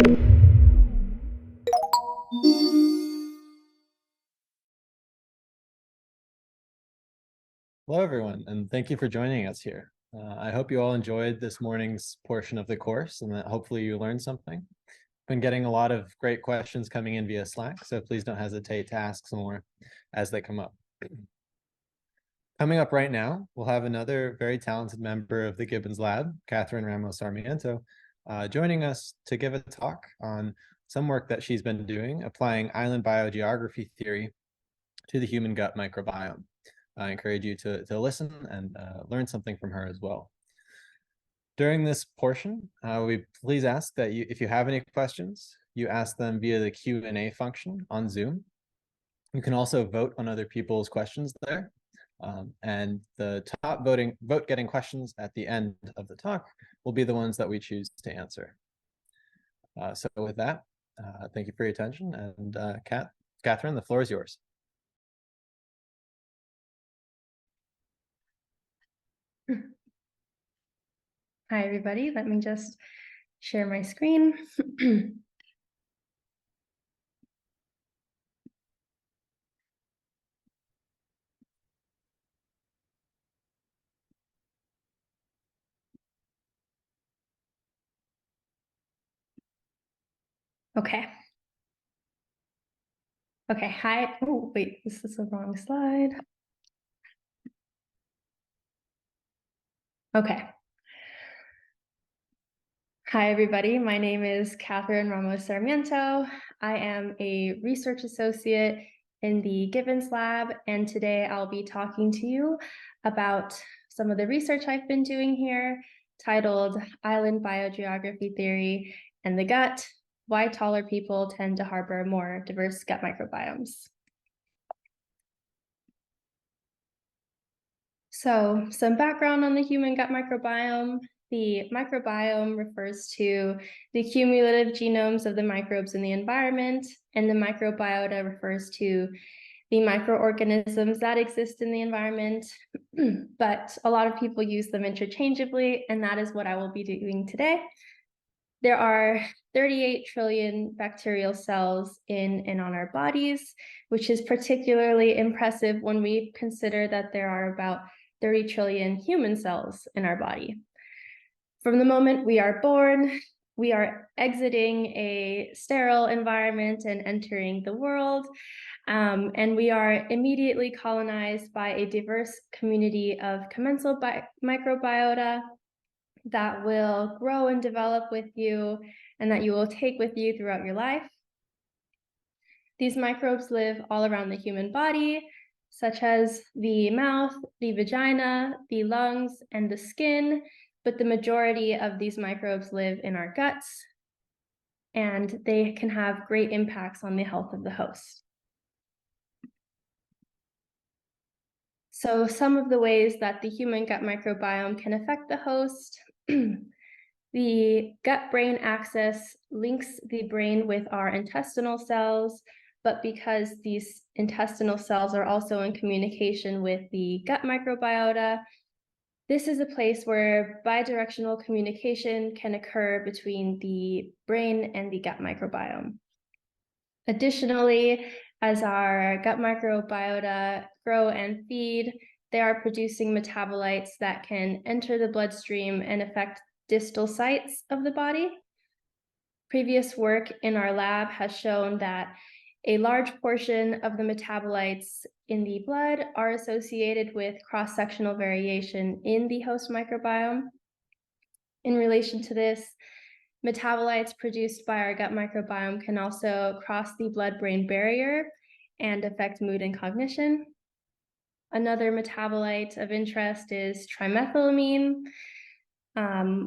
Hello, everyone, and thank you for joining us here. I hope you all enjoyed this morning's portion of the course and that hopefully you learned something. Been getting a lot of great questions coming in via Slack, so please don't hesitate to ask some more as they come up. Coming up right now, we'll have another very talented member of the Gibbons Lab, Catherine Ramos-Sarmiento, joining us to give a talk on some work that she's been doing, applying island biogeography theory to the human gut microbiome. I encourage you to listen and learn something from her as well. During this portion, we please ask that if you have any questions, you ask them via the Q&A function on Zoom. You can also vote on other people's questions there. And the top vote getting questions at the end of the talk will be the ones that we choose to answer. So with that, thank you for your attention. And Catherine, the floor is yours. Hi, everybody. Let me just share my screen. Okay. Okay, hi. Oh, wait, this is the wrong slide. Okay. Hi, everybody. My name is Catherine Ramos-Sarmiento. I am a research associate in the Gibbons Lab, and today I'll be talking to you about some of the research I've been doing here, titled Island Biogeography Theory and the Gut, Why Taller People Tend to Harbor More Diverse Gut Microbiomes. So, some background on the human gut microbiome. The microbiome refers to the cumulative genomes of the microbes in the environment, and the microbiota refers to the microorganisms that exist in the environment. But a lot of people use them interchangeably, and that is what I will be doing today. There are 38 trillion bacterial cells in and on our bodies, which is particularly impressive when we consider that there are about 30 trillion human cells in our body. From the moment we are born, we are exiting a sterile environment and entering the world, and we are immediately colonized by a diverse community of commensal microbiota that will grow and develop with you and that you will take with you throughout your life. These microbes live all around the human body, such as the mouth, the vagina, the lungs, and the skin, but the majority of these microbes live in our guts, and they can have great impacts on the health of the host. So some of the ways that the human gut microbiome can affect the host. The gut-brain axis links the brain with our intestinal cells, but because these intestinal cells are also in communication with the gut microbiota, this is a place where bidirectional communication can occur between the brain and the gut microbiome. Additionally, as our gut microbiota grow and feed, they are producing metabolites that can enter the bloodstream and affect distal sites of the body. Previous work in our lab has shown that a large portion of the metabolites in the blood are associated with cross-sectional variation in the host microbiome. In relation to this, metabolites produced by our gut microbiome can also cross the blood-brain barrier and affect mood and cognition. Another metabolite of interest is trimethylamine,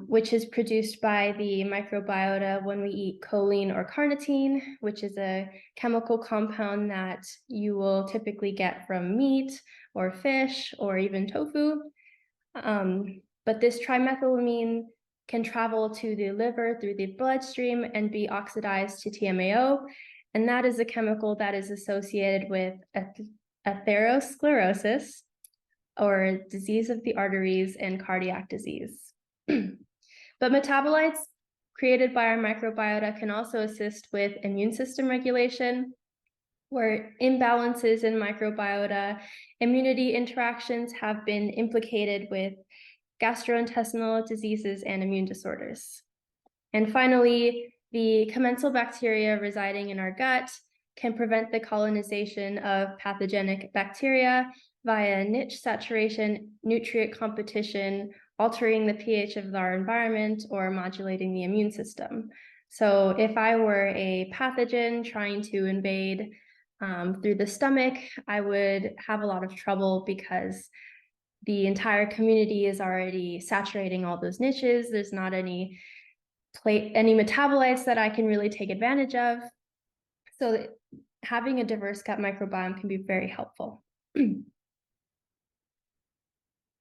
which is produced by the microbiota when we eat choline or carnitine, which is a chemical compound that you will typically get from meat or fish or even tofu. But this trimethylamine can travel to the liver through the bloodstream and be oxidized to TMAO, and that is a chemical that is associated with atherosclerosis, or disease of the arteries, and cardiac disease. But metabolites created by our microbiota can also assist with immune system regulation, where imbalances in microbiota immunity interactions have been implicated with gastrointestinal diseases and immune disorders. And finally, the commensal bacteria residing in our gut can prevent the colonization of pathogenic bacteria via niche saturation, nutrient competition, altering the pH of our environment, or modulating the immune system. So if I were a pathogen trying to invade through the stomach, I would have a lot of trouble because the entire community is already saturating all those niches. There's not any metabolites that I can really take advantage of. So having a diverse gut microbiome can be very helpful.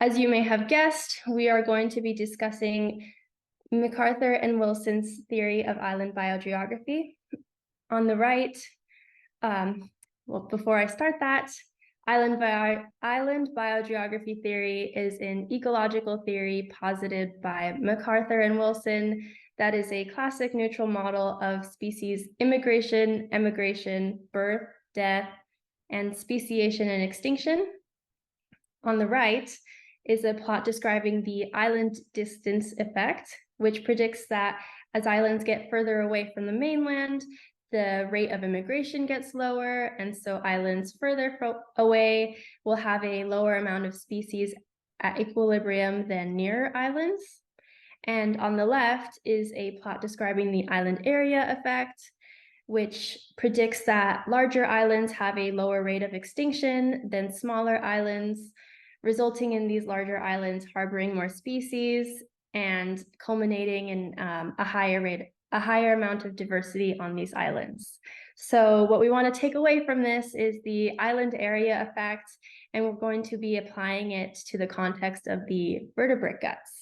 As you may have guessed, we are going to be discussing MacArthur and Wilson's theory of island biogeography. On the right, well, before I start that, island biogeography theory is an ecological theory posited by MacArthur and Wilson that is a classic neutral model of species immigration, emigration, birth, death, and speciation and extinction. On the right is a plot describing the island distance effect, which predicts that as islands get further away from the mainland, the rate of immigration gets lower, and so islands further away will have a lower amount of species at equilibrium than near islands. And on the left is a plot describing the island area effect, which predicts that larger islands have a lower rate of extinction than smaller islands, resulting in these larger islands harboring more species and culminating in a higher amount of diversity on these islands. So what we want to take away from this is the island area effect, and we're going to be applying it to the context of the vertebrate guts.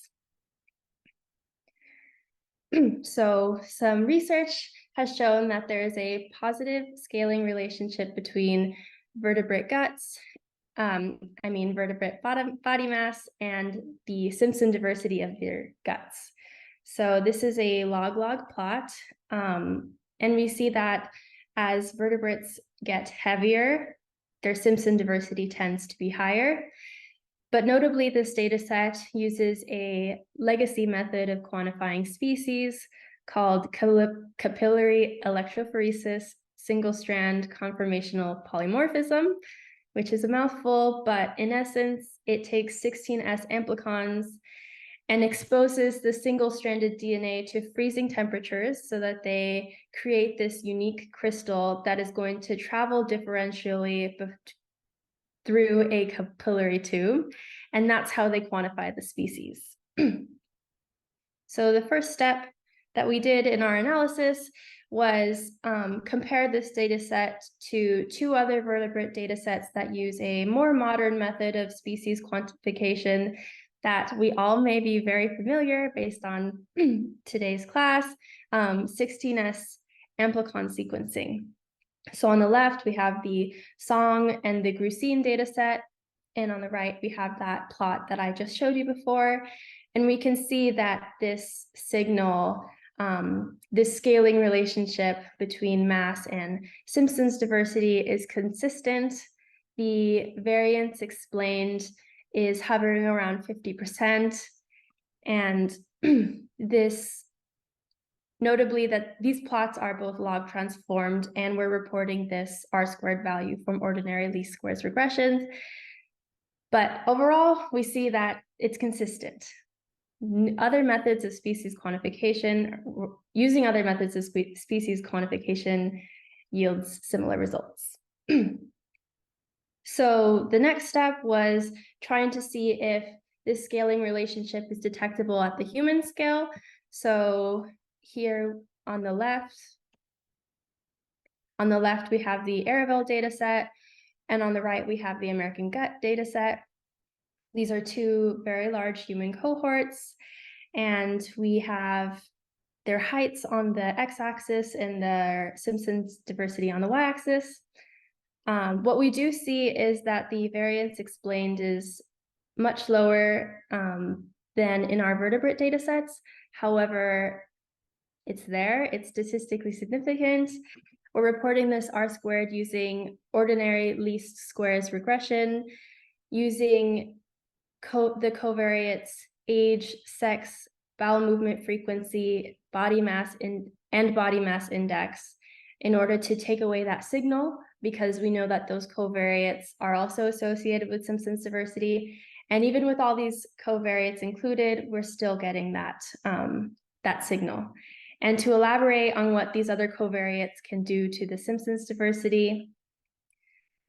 So some research has shown that there is a positive scaling relationship between vertebrate guts, vertebrate body mass, and the Simpson diversity of their guts. So this is a log-log plot, and we see that as vertebrates get heavier, their Simpson diversity tends to be higher. But notably, this data set uses a legacy method of quantifying species called capillary electrophoresis single-strand conformational polymorphism, which is a mouthful, but in essence, it takes 16S amplicons and exposes the single-stranded DNA to freezing temperatures so that they create this unique crystal that is going to travel differentially through a capillary tube, and that's how they quantify the species. So the first step that we did in our analysis was compare this data set to two other vertebrate data sets that use a more modern method of species quantification that we all may be very familiar based on today's class, 16S amplicon sequencing. So on the left, we have the Song and the Grucine data set, and on the right, we have that plot that I just showed you before. And we can see that this signal, this scaling relationship between mass and Simpson's diversity is consistent. The variance explained is hovering around 50%. And this notably that these plots are both log transformed, and we're reporting this R-squared value from ordinary least squares regressions. But overall, we see that it's consistent. Other methods of species quantification, using other methods of species quantification yields similar results. So the next step was trying to see if this scaling relationship is detectable at the human scale. So here on the left we have the Aravel data set, and on the right we have the American Gut data set. These are two very large human cohorts, and we have their heights on the x-axis and their Simpson's diversity on the y-axis. What we do see is that the variance explained is much lower than in our vertebrate data sets. However, It's there, it's statistically significant. We're reporting this R-squared using ordinary least squares regression, using the covariates age, sex, bowel movement frequency, body mass and body mass index in order to take away that signal, because we know that those covariates are also associated with Simpson's diversity. And even with all these covariates included, we're still getting that, that signal. And to elaborate on what these other covariates can do to the Simpson's diversity,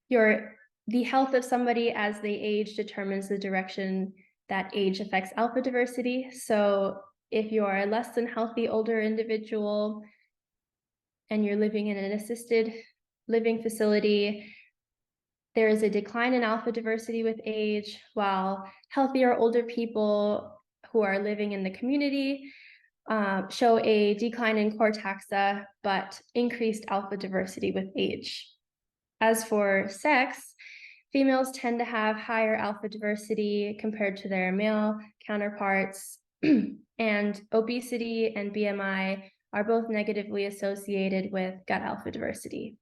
the health of somebody as they age determines the direction that age affects alpha diversity. So if you are a less than healthy older individual and you're living in an assisted living facility, there is a decline in alpha diversity with age, while healthier older people who are living in the community show a decline in core taxa, but increased alpha diversity with age. As for sex, females tend to have higher alpha diversity compared to their male counterparts, and obesity and BMI are both negatively associated with gut alpha diversity.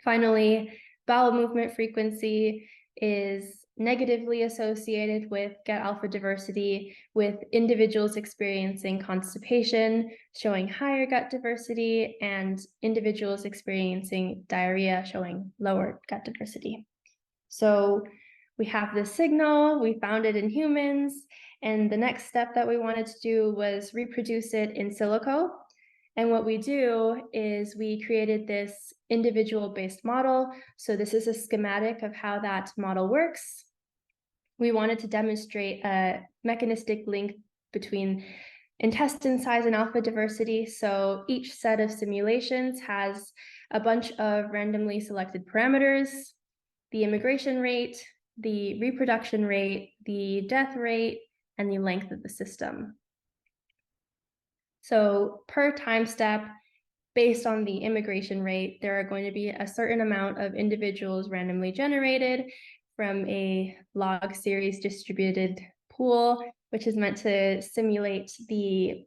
Finally, bowel movement frequency is negatively associated with gut alpha diversity, with individuals experiencing constipation showing higher gut diversity and individuals experiencing diarrhea showing lower gut diversity. So we have this signal, we found it in humans, and the next step that we wanted to do was reproduce it in silico. And what we do is we created this individual-based model. So this is a schematic of how that model works. We wanted to demonstrate a mechanistic link between intestine size and alpha diversity. So each set of simulations has a bunch of randomly selected parameters: the immigration rate, the reproduction rate, the death rate, and the length of the system. So per time step, based on the immigration rate, there are going to be a certain amount of individuals randomly generated from a log series distributed pool, which is meant to simulate the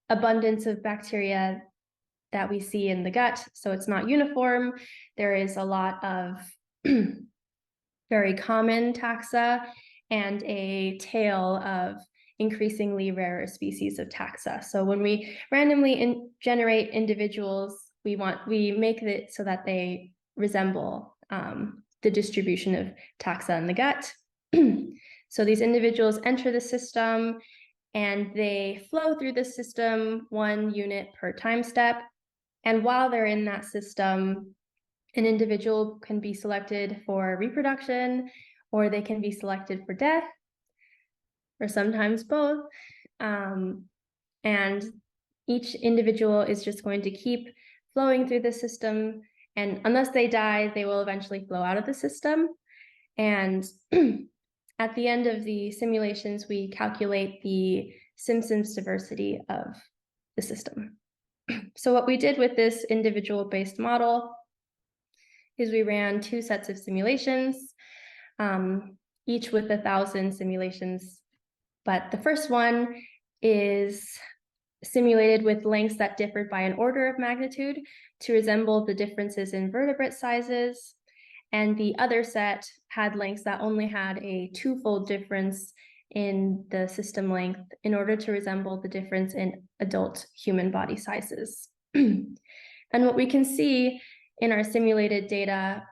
abundance of bacteria that we see in the gut. So it's not uniform. There is a lot of very common taxa and a tail of increasingly rarer species of taxa. So when we randomly generate individuals, we make it so that they resemble the distribution of taxa in the gut. So these individuals enter the system and they flow through the system 1 unit per time step. And while they're in that system, an individual can be selected for reproduction, or they can be selected for death, or sometimes both. And each individual is just going to keep flowing through the system. And unless they die, they will eventually flow out of the system. And at the end of the simulations, we calculate the Simpson's diversity of the system. So what we did with this individual-based model is we ran 2 sets of simulations, each with 1,000 simulations. But the first one is simulated with lengths that differed by an order of magnitude to resemble the differences in vertebrate sizes. And the other set had lengths that only had a 2-fold difference in the system length in order to resemble the difference in adult human body sizes. And what we can see in our simulated data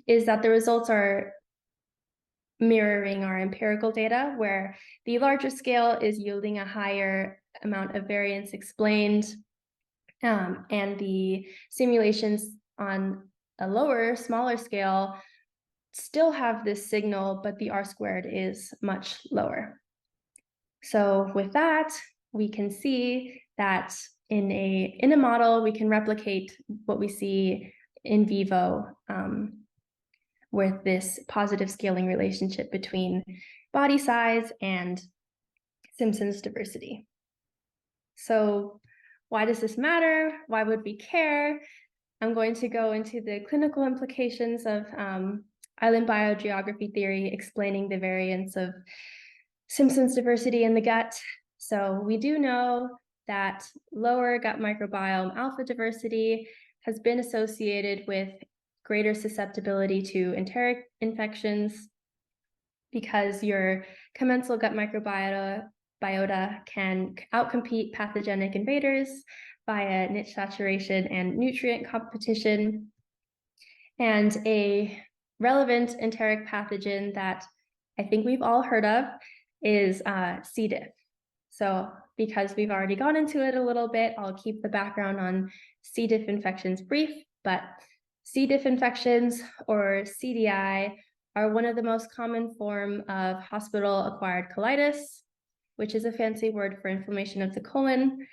is that the results are mirroring our empirical data, where the larger scale is yielding a higher amount of variance explained, and the simulations on a lower, smaller scale still have this signal, but the R-squared is much lower. So with that, we can see that in a model, we can replicate what we see in vivo with this positive scaling relationship between body size and Simpson's diversity. So why does this matter? Why would we care? I'm going to go into the clinical implications of island biogeography theory, explaining the variance of Simpson's diversity in the gut. So we do know that lower gut microbiome alpha diversity has been associated with greater susceptibility to enteric infections because your commensal gut microbiota can outcompete pathogenic invaders via niche saturation and nutrient competition. And a relevant enteric pathogen that I think we've all heard of is C. diff. So because we've already gone into it a little bit, I'll keep the background on C. diff infections brief, but C. diff infections, or CDI, are one of the most common form of hospital-acquired colitis, which is a fancy word for inflammation of the colon,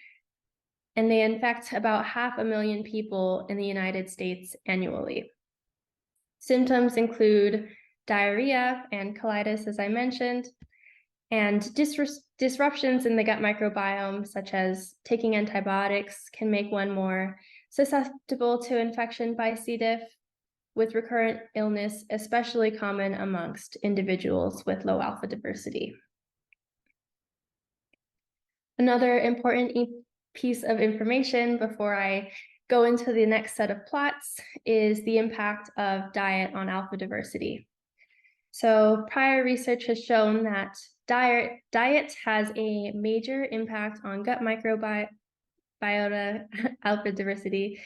and they infect about 500,000 people in the United States annually. Symptoms include diarrhea and colitis, as I mentioned, and disruptions in the gut microbiome, such as taking antibiotics, can make one more susceptible to infection by C. diff, with recurrent illness especially common amongst individuals with low alpha diversity. Another important piece of information before I go into the next set of plots is the impact of diet on alpha diversity. So prior research has shown that diet has a major impact on gut microbiota alpha diversity,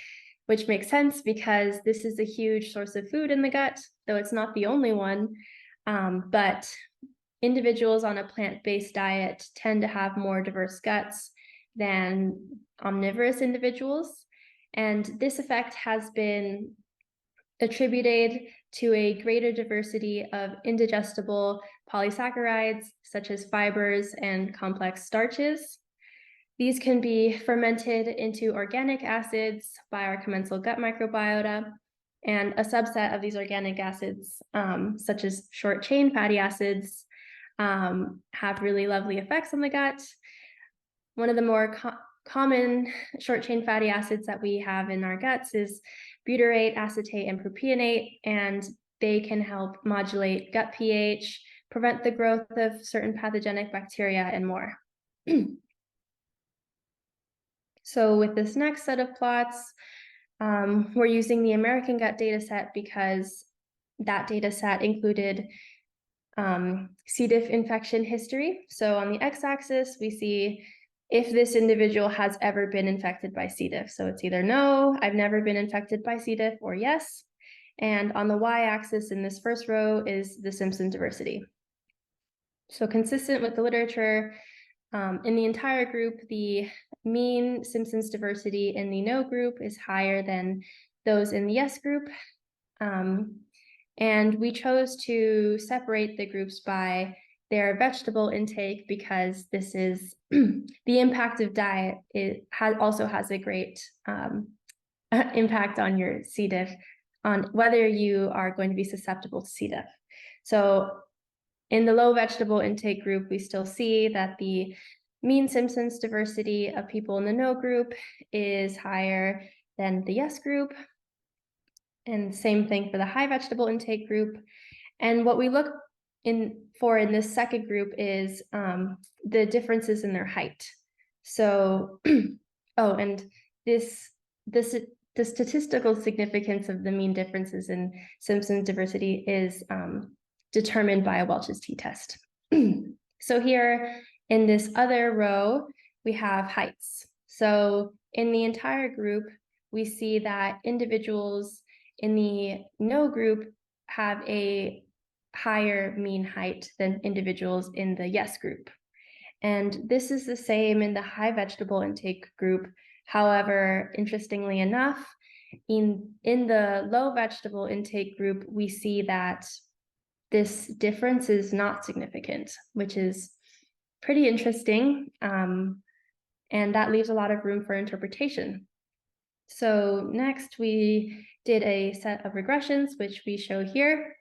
which makes sense because this is a huge source of food in the gut, though it's not the only one. But individuals on a plant-based diet tend to have more diverse guts than omnivorous individuals. And this effect has been attributed to a greater diversity of indigestible polysaccharides, such as fibers and complex starches. These can be fermented into organic acids by our commensal gut microbiota, and a subset of these organic acids, such as short-chain fatty acids, have really lovely effects on the gut. One of the more common short-chain fatty acids that we have in our guts is butyrate, acetate, and propionate, and they can help modulate gut pH, prevent the growth of certain pathogenic bacteria, and more. So with this next set of plots, we're using the American gut data set because that data set included C. diff infection history. So on the x-axis, we see if this individual has ever been infected by C. diff. So it's either no, I've never been infected by C. diff, or yes. And on the y-axis in this first row is the Simpson diversity. So consistent with the literature, in the entire group, the mean Simpson's diversity in the no group is higher than those in the yes group. And we chose to separate the groups by their vegetable intake because this is the impact of diet. It also has a great impact on your C. diff, on whether you are going to be susceptible to C. diff. So in the low vegetable intake group, we still see that the mean Simpson's diversity of people in the no group is higher than the yes group. And same thing for the high vegetable intake group. And what we look for in this second group is the differences in their height. So, and the statistical significance of the mean differences in Simpson's diversity is determined by a Welch's t-test. So here in this other row, we have heights. So in the entire group, we see that individuals in the no group have a higher mean height than individuals in the yes group. And this is the same in the high vegetable intake group. However, interestingly enough, in the low vegetable intake group, we see that this difference is not significant, which is pretty interesting. And that leaves a lot of room for interpretation. So next we did a set of regressions, which we show here.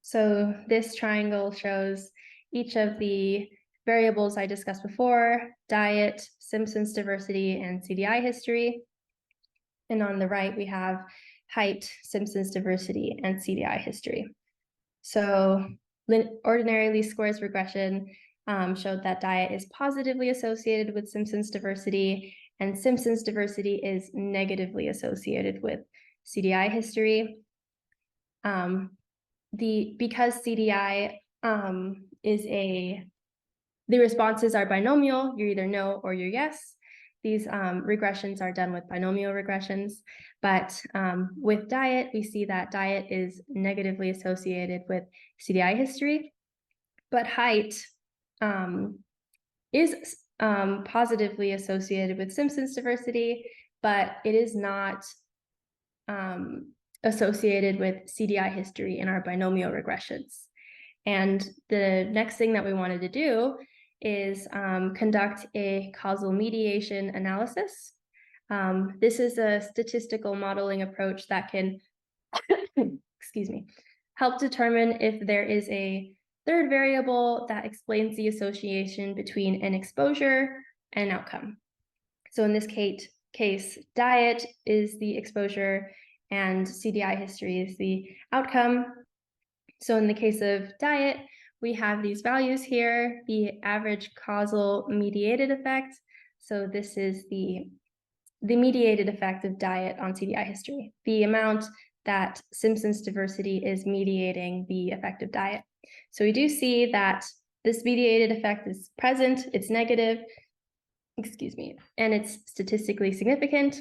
So this triangle shows each of the variables I discussed before: diet, Simpson's diversity, and CDI history. And on the right, we have height, Simpson's diversity, and CDI history. So ordinary least squares regression showed that diet is positively associated with Simpson's diversity, and Simpson's diversity is negatively associated with CDI history. Because CDI the responses are binomial, you're either no or you're yes. These regressions are done with binomial regressions, but with diet, we see that diet is negatively associated with CDI history, but height is positively associated with Simpson's diversity, but it is not associated with CDI history in our binomial regressions. And the next thing that we wanted to do is conduct a causal mediation analysis. This is a statistical modeling approach that can, excuse me, help determine if there is a third variable that explains the association between an exposure and an outcome. So in this case, diet is the exposure and CDI history is the outcome. So in the case of diet, we have these values here, the average causal mediated effect. So this is the mediated effect of diet on CDI history, the amount that Simpson's diversity is mediating the effect of diet. So we do see that this mediated effect is present, it's negative, excuse me, and it's statistically significant.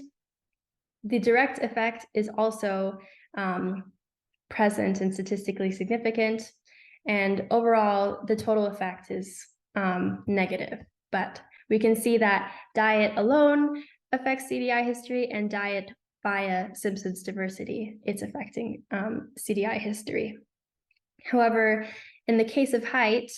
The direct effect is also present and statistically significant. And overall, the total effect is negative. But we can see that diet alone affects CDI history, and diet via Simpson's diversity, it's affecting CDI history. However, in the case of height,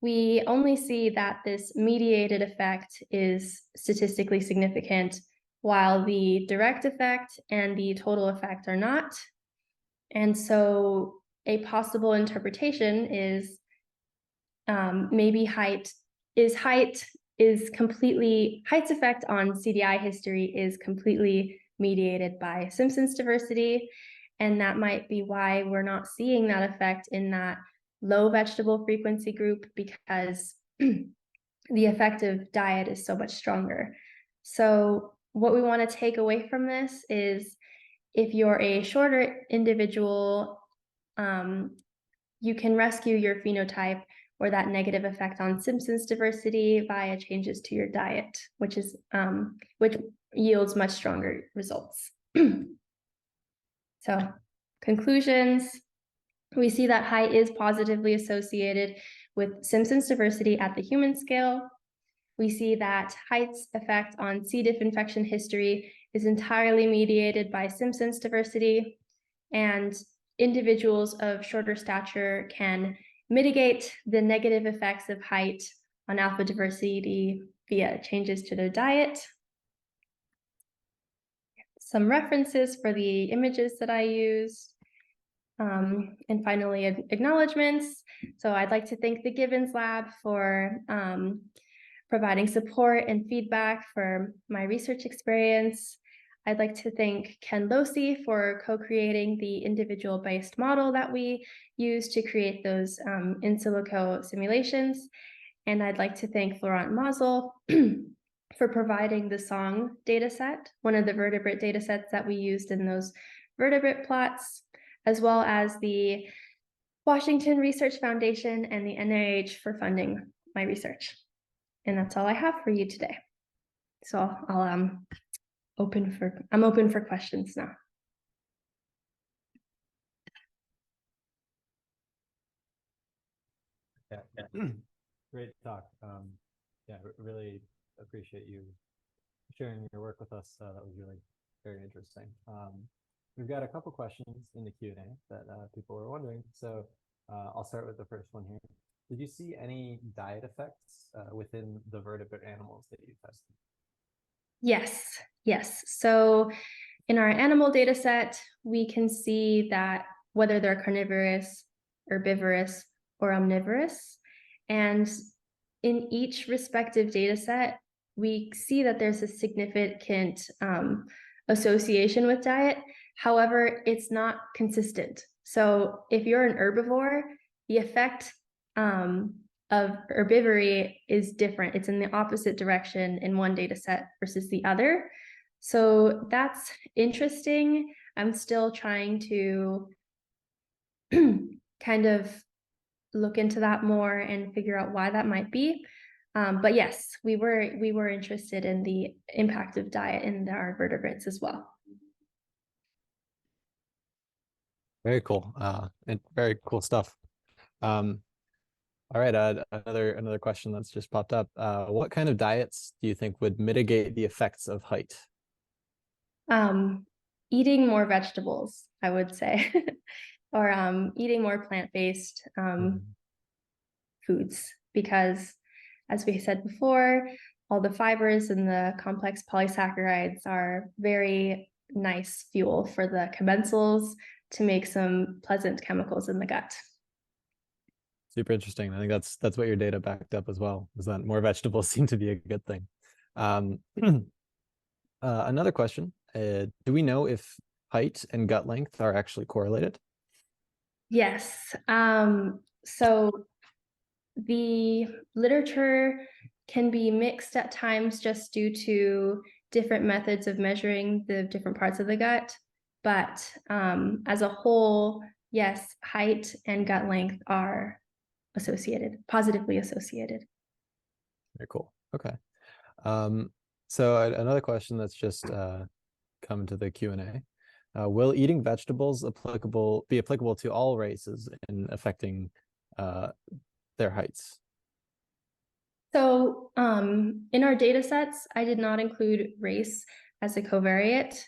we only see that this mediated effect is statistically significant, while the direct effect and the total effect are not. And so a possible interpretation is maybe height's effect on CDI history is completely mediated by Simpson's diversity. And that might be why we're not seeing that effect in that low vegetable frequency group, because the effect of diet is so much stronger. So what we want to take away from this is, if you're a shorter individual, you can rescue your phenotype or that negative effect on Simpson's diversity via changes to your diet, which yields much stronger results. So, conclusions. We see that height is positively associated with Simpson's diversity at the human scale. We see that height's effect on C. diff infection history is entirely mediated by Simpson's diversity, and individuals of shorter stature can mitigate the negative effects of height on alpha diversity via changes to their diet. Some references for the images that I used. And finally, acknowledgements. So I'd like to thank the Gibbons Lab for providing support and feedback for my research experience. I'd like to thank Ken Losey for co-creating the individual-based model that we use to create those in silico simulations. And I'd like to thank Florent Mazel for providing the song dataset, one of the vertebrate datasets that we used in those vertebrate plots, as well as the Washington Research Foundation and the NIH for funding my research. And that's all I have for you today. So I'm open for questions now. Yeah. Great talk. Yeah, really appreciate you sharing your work with us. That was really very interesting. We've got a couple questions in the Q&A that people were wondering. So I'll start with the first one here. Did you see any diet effects within the vertebrate animals that you tested? Yes. So in our animal data set, we can see that whether they're carnivorous, herbivorous, or omnivorous. And in each respective data set, we see that there's a significant association with diet. However, it's not consistent. So if you're an herbivore, the effect of herbivory is different. It's in the opposite direction in one data set versus the other. So that's interesting. I'm still trying to kind of look into that more and figure out why that might be. But yes, we were interested in the impact of diet in our vertebrates as well. Very cool. And very cool stuff. All right, another question that's just popped up. What kind of diets do you think would mitigate the effects of height? Eating more vegetables, I would say, or eating more plant-based foods, because as we said before, all the fibers and the complex polysaccharides are very nice fuel for the commensals to make some pleasant chemicals in the gut. Super interesting. I think that's what your data backed up as well, is that more vegetables seem to be a good thing. Another question, do we know if height and gut length are actually correlated? Yes. So the literature can be mixed at times just due to different methods of measuring the different parts of the gut. But as a whole, yes, height and gut length are associated, positively associated. Very cool. Okay. So another question that's just come to the Q&A. Will eating vegetables be applicable to all races in affecting their heights? So in our data sets, I did not include race as a covariate,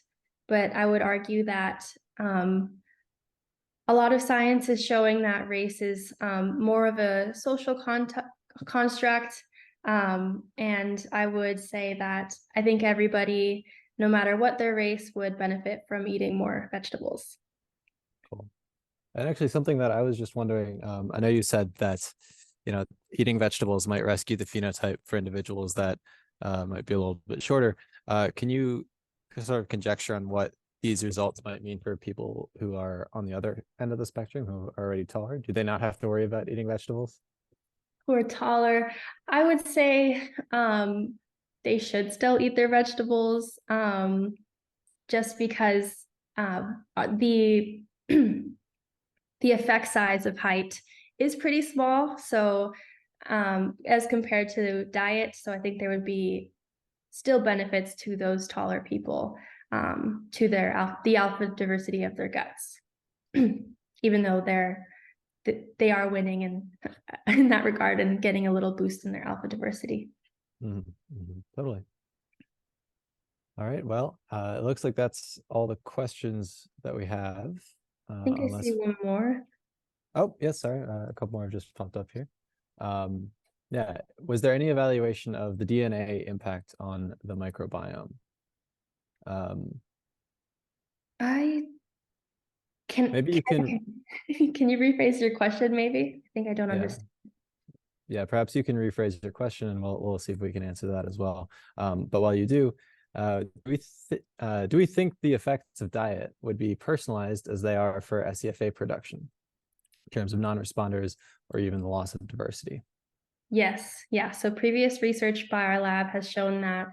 but I would argue that a lot of science is showing that race is more of a social construct. And I would say that I think everybody, no matter what their race, would benefit from eating more vegetables. Cool. And actually something that I was just wondering, I know you said that, eating vegetables might rescue the phenotype for individuals that might be a little bit shorter. Can you sort of conjecture on what these results might mean for people who are on the other end of the spectrum, who are already taller? Do they not have to worry about eating vegetables? Who are taller, I would say they should still eat their vegetables, just because the the effect size of height is pretty small. So as compared to diet, so I think there would be still benefits to those taller people, to the alpha diversity of their guts, even though they are winning in that regard and getting a little boost in their alpha diversity. Totally. All right. Well, it looks like that's all the questions that we have. I think I see one more. Oh, yes, sorry. A couple more have just popped up here. Yeah. Was there any evaluation of the DNA impact on the microbiome? I can Maybe you can. Can you rephrase your question, maybe? I think I don't understand. Yeah, perhaps you can rephrase your question and we'll see if we can answer that as well. But while you do, do we think the effects of diet would be personalized as they are for SCFA production in terms of non-responders or even the loss of diversity? Yes, yeah. So previous research by our lab has shown that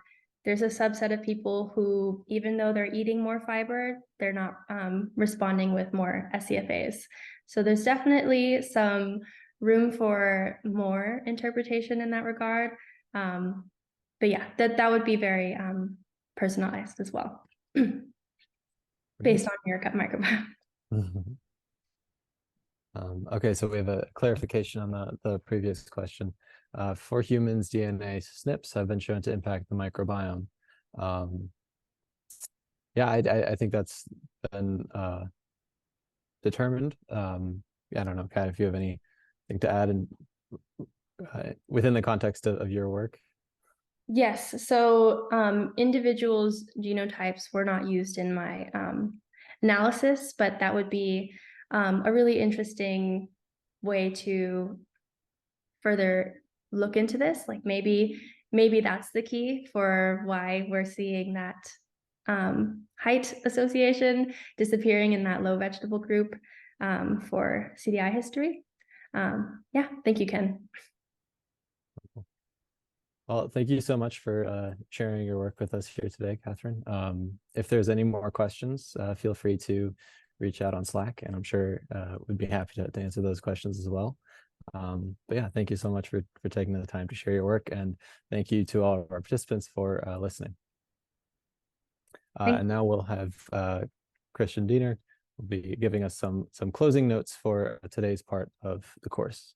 there's a subset of people who, even though they're eating more fiber, they're not responding with more SCFAs. So there's definitely some room for more interpretation in that regard. But yeah, that would be very personalized as well, based on your gut microbiome. Okay, so we have a clarification on the previous question. For humans, DNA SNPs have been shown to impact the microbiome. Yeah, I think that's been determined. I don't know, Kat, if you have anything to add in, within the context of your work. Yes, so individuals' genotypes were not used in my analysis, but that would be a really interesting way to further look into this. Like maybe that's the key for why we're seeing that height association disappearing in that low vegetable group for CDI history. Yeah, thank you, Ken. Well, thank you so much for sharing your work with us here today, Catherine. If there's any more questions, feel free to reach out on Slack, and I'm sure we'd be happy to answer those questions as well. But yeah, thank you so much for taking the time to share your work, and thank you to all of our participants for listening. And now we'll have Christian Diener will be giving us some closing notes for today's part of the course.